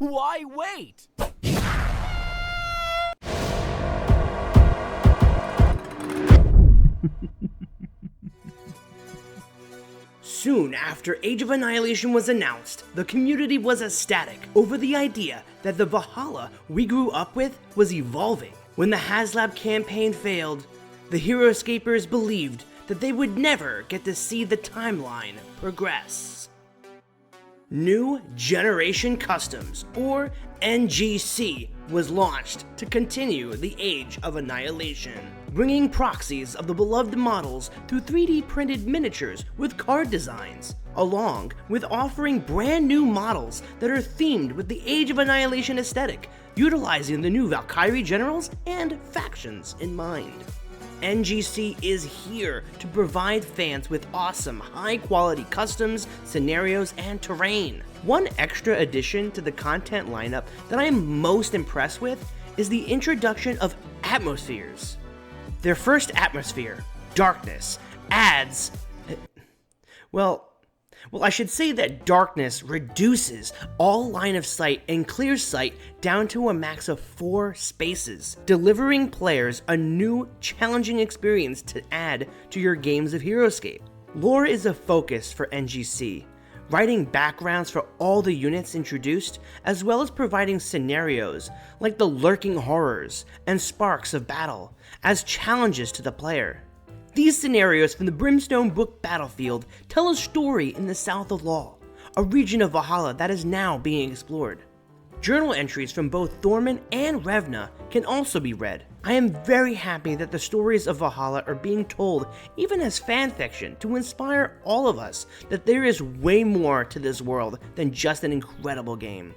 Why wait? Soon after Age of Annihilation was announced, the community was ecstatic over the idea that the Valhalla we grew up with was evolving. When the HasLab campaign failed, the heroScapers believed that they would never get to see the timeline progress. New Generation Customs, or NGC, was launched to continue the Age of Annihilation, bringing proxies of the beloved models through 3D printed miniatures with card designs, along with offering brand new models that are themed with the Age of Annihilation aesthetic, utilizing the new Valkyrie Generals and factions in mind. NGC is here to provide fans with awesome, high-quality customs, scenarios, and terrain. One extra addition to the content lineup that I am most impressed with is the introduction of atmospheres. Their first atmosphere, Darkness, adds... Well, I should say that Darkness reduces all line of sight and clear sight down to a max of 4 spaces, delivering players a new, challenging experience to add to your games of heroScape. Lore is a focus for NGC, writing backgrounds for all the units introduced, as well as providing scenarios like the lurking horrors and sparks of battle as challenges to the player. These scenarios from the Brimstone Book battlefield tell a story in the south of Law, a region of Valhalla that is now being explored. Journal entries from both Thorman and Revna can also be read. I am very happy that the stories of Valhalla are being told even as fanfiction to inspire all of us that there is way more to this world than just an incredible game.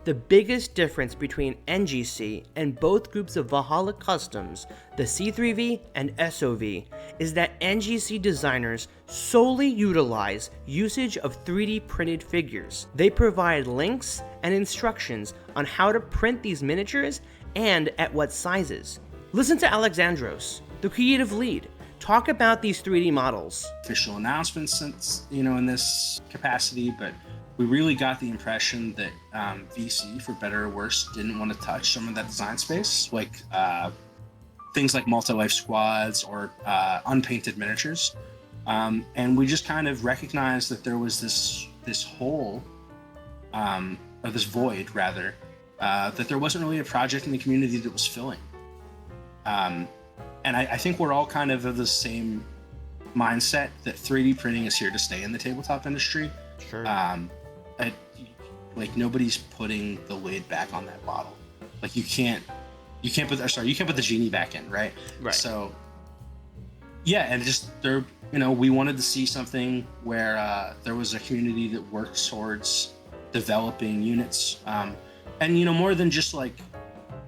The biggest difference between NGC and both groups of Valhalla customs, the C3V and SOV, is that NGC designers solely utilize usage of 3D printed figures. They provide links and instructions on how to print these miniatures and at what sizes. Listen to Alexandros, the creative lead, talk about these 3D models. Official announcements since, in this capacity, but we really got the impression that VC, for better or worse, didn't want to touch some of that design space, like things like multi-life squads or unpainted miniatures. And we just kind of recognized that there was this hole, or this void rather, that there wasn't really a project in the community that was filling. And I think we're all kind of the same mindset that 3D printing is here to stay in the tabletop industry. Sure. Like nobody's putting the lid back on that bottle. Like you can't put the genie back in, right? Right. So yeah, and just there, we wanted to see something where there was a community that worked towards developing units, and more than just like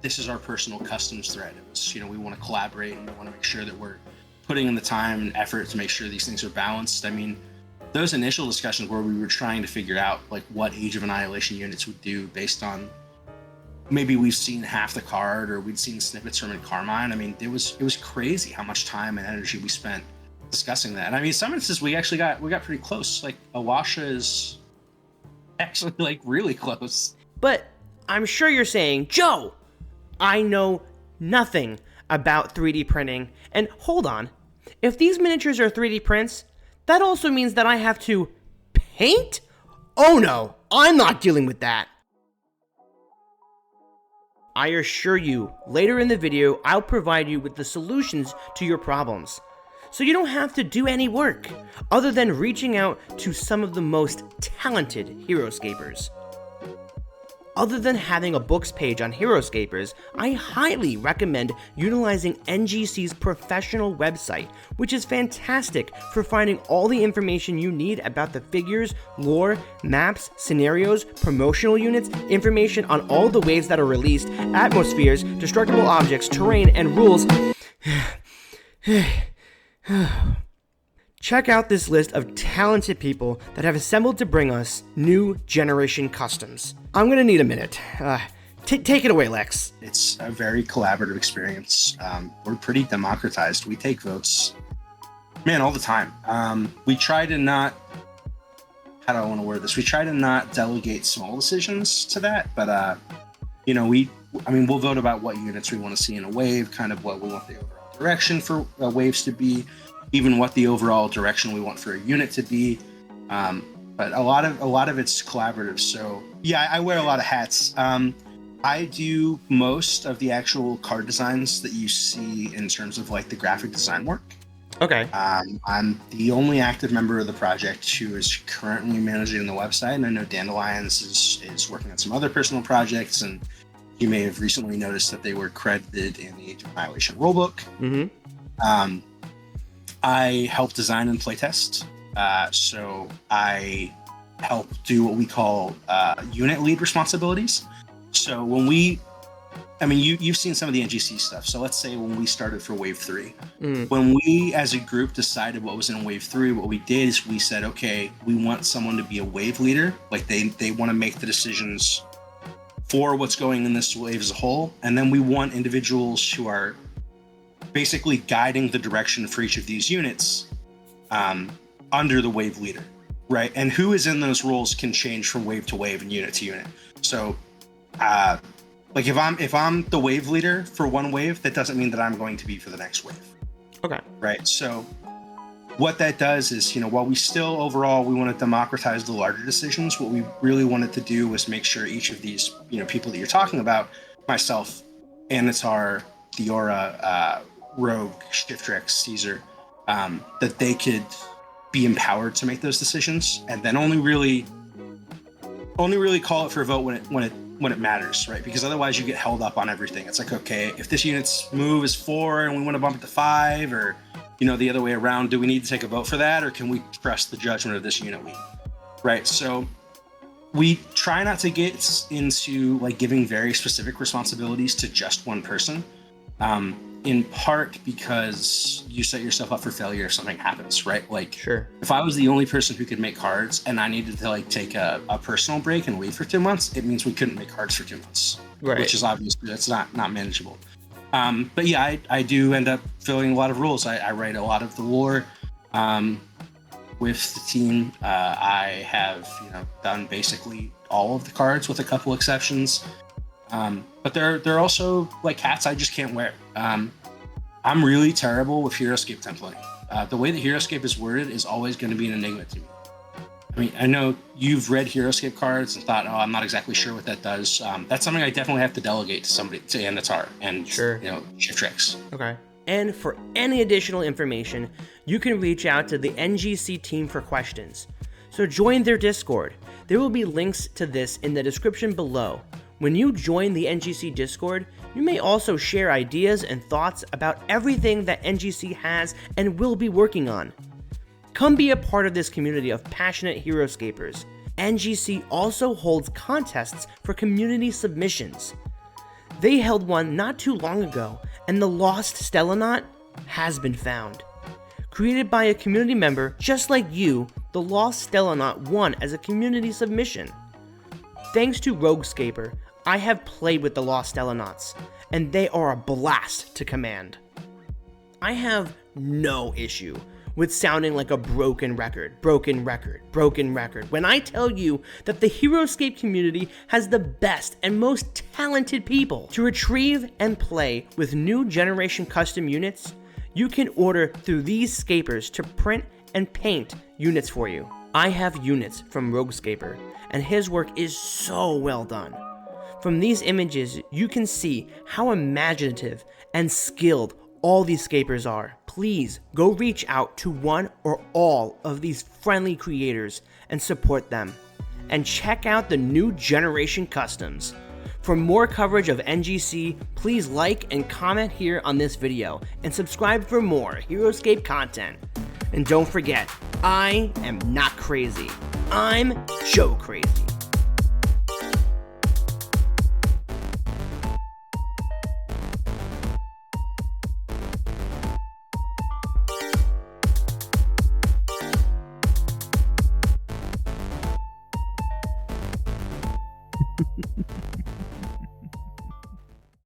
this is our personal customs thread. It was, we want to collaborate and we want to make sure that we're putting in the time and effort to make sure these things are balanced. I mean, those initial discussions where we were trying to figure out like what Age of Annihilation units would do based on maybe we've seen half the card or we'd seen snippets from in Carmine. I mean, it was crazy how much time and energy we spent discussing that. And I mean, some instances we got pretty close. Like Awasha is actually like really close. But I'm sure you're saying, Joe, I know nothing about 3D printing. And hold on, if these miniatures are 3D prints, that also means that I have to paint? Oh no, I'm not dealing with that. I assure you, later in the video, I'll provide you with the solutions to your problems. So you don't have to do any work, other than reaching out to some of the most talented heroScapers. Other than having a books page on heroScapers, I highly recommend utilizing NGC's professional website, which is fantastic for finding all the information you need about the figures, lore, maps, scenarios, promotional units, information on all the waves that are released, atmospheres, destructible objects, terrain, and rules. Check out this list of talented people that have assembled to bring us New Generation Customs. I'm gonna need a minute. Take it away, Lex. It's a very collaborative experience. We're pretty democratized. We take votes, man, all the time. We try to not how do I want to word this? We try to not delegate small decisions to that, but we'll vote about what units we want to see in a wave, kind of what we want the overall direction for waves to be, even what the overall direction we want for a unit to be. But a lot of it's collaborative. So yeah, I wear a lot of hats. I do most of the actual card designs that you see in terms of like the graphic design work. Okay. I'm the only active member of the project who is currently managing the website, and I know Dandelions is working on some other personal projects, and you may have recently noticed that they were credited in the Age of Annihilation rulebook. Mm-hmm. I help design and playtest, so I help do what we call unit lead responsibilities. So when you've seen some of the NGC stuff. So let's say when we started for Wave 3, when we as a group decided what was in Wave 3, what we did is we said, okay, we want someone to be a wave leader. Like they want to make the decisions for what's going in this wave as a whole. And then we want individuals who are basically guiding the direction for each of these units under the wave leader, right? And who is in those roles can change from wave to wave and unit to unit. So like if I'm the wave leader for one wave, that doesn't mean that I'm going to be for the next wave. Okay. Right. So what that does is, while we still overall we want to democratize the larger decisions, what we really wanted to do was make sure each of these, people that you're talking about, myself, Anatar, Diora, Rogue, Shiftrex, Caesar, that they could be empowered to make those decisions, and then only really call it for a vote when it matters, right? Because otherwise you get held up on everything. It's like, okay, if this unit's move is 4 and we want to bump it to 5, or the other way around, do we need to take a vote for that, or can we trust the judgment of this unit lead, right? So we try not to get into like giving very specific responsibilities to just one person, in part because you set yourself up for failure if something happens, right? Like, sure, if I was the only person who could make cards and I needed to like take a personal break and leave for 2 months, it means we couldn't make cards for 2 months, right? Which is obviously that's not manageable. But yeah, I do end up filling a lot of rules. I write a lot of the lore with the team. I have done basically all of the cards with a couple exceptions. But they're also like hats I just can't wear. I'm really terrible with heroScape templating. The way that heroScape is worded is always going to be an enigma to me. I mean, I know you've read heroScape cards and thought, I'm not exactly sure what that does. That's something I definitely have to delegate to somebody, to Anatar and Shiftrex. Okay. And for any additional information, you can reach out to the NGC team for questions. So join their Discord. There will be links to this in the description below. When you join the NGC Discord, you may also share ideas and thoughts about everything that NGC has and will be working on. Come be a part of this community of passionate heroScapers. NGC also holds contests for community submissions. They held one not too long ago, and the lost Stellanaut has been found. Created by a community member just like you, the lost Stellanaut won as a community submission. Thanks to RogueScaper, I have played with the lost Stellanauts, and they are a blast to command. I have no issue with sounding like a broken record, when I tell you that the heroScape community has the best and most talented people. To retrieve and play with new generation custom units, you can order through these scapers to print and paint units for you. I have units from RogueScaper, and his work is so well done. From these images, you can see how imaginative and skilled all these scapers are. Please go reach out to one or all of these friendly creators and support them. And check out the new generation customs. For more coverage of NGC, please like and comment here on this video and subscribe for more heroScape content. And don't forget, I am not crazy. I'm Joe Crazy.